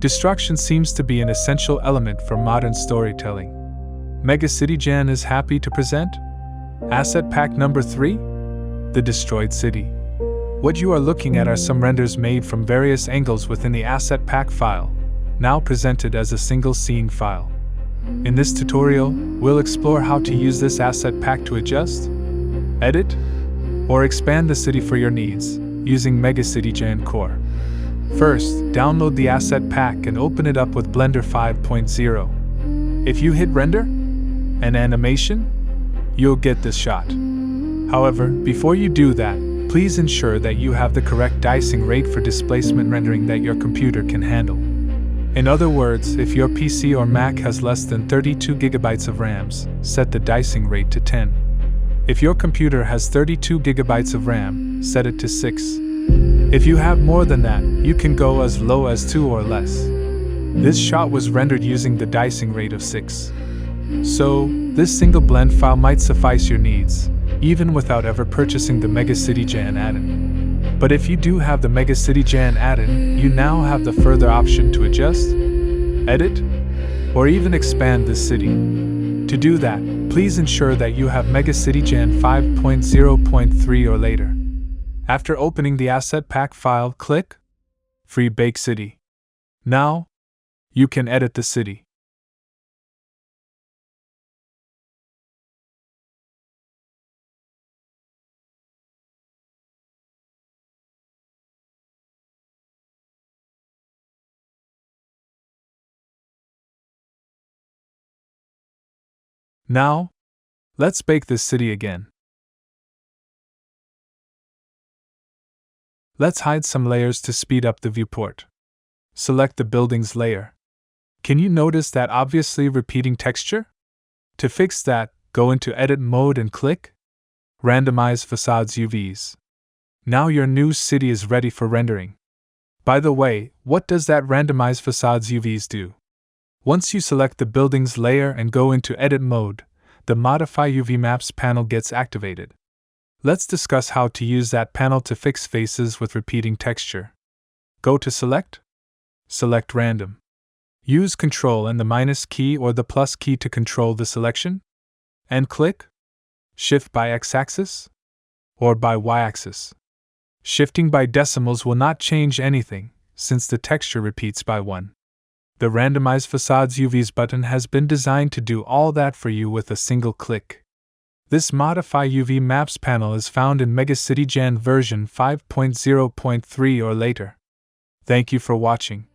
Destruction seems to be an essential element for modern storytelling. MegaCitigen is happy to present Asset Pact number 3, The Destroyed City. What you are looking at are some renders made from various angles within the Asset Pact file, now presented as a single scene file. In this tutorial, we'll explore how to use this Asset Pact to adjust, edit, or expand the city for your needs, using MegaCitigen Core. First, download the Asset Pack and open it up with Blender 5.0. If you hit Render and Animation, you'll get this shot. However, before you do that, please ensure that you have the correct dicing rate for displacement rendering that your computer can handle. In other words, if your PC or Mac has less than 32 GB of RAM, set the dicing rate to 10. If your computer has 32 GB of RAM, set it to 6. If you have more than that, you can go as low as 2 or less. This shot was rendered using the dicing rate of 6. So, this single blend file might suffice your needs, even without ever purchasing the MegaCitigen add-in. But if you do have the MegaCitigen add-in, you now have the further option to adjust, edit, or even expand this city. To do that, please ensure that you have MegaCitigen 5.0.3 or later. After opening the Asset Pack file, click Free Bake City. Now, you can edit the city. Now, let's bake this city again. Let's hide some layers to speed up the viewport. Select the buildings layer. Can you notice that obviously repeating texture? To fix that, go into Edit mode and click Randomize Facades UVs. Now your new city is ready for rendering. By the way, what does that Randomize Facades UVs do? Once you select the buildings layer and go into Edit mode, the Modify UV Maps panel gets activated. Let's discuss how to use that panel to fix faces with repeating texture. Go to Select, select Random. Use Ctrl and the minus key or the plus key to control the selection, and click Shift by X-axis or by Y-axis. Shifting by decimals will not change anything, since the texture repeats by 1. The Randomize Facades UVs button has been designed to do all that for you with a single click. This Modify UV Maps panel is found in MegaCitigen version 5.0.3 or later. Thank you for watching.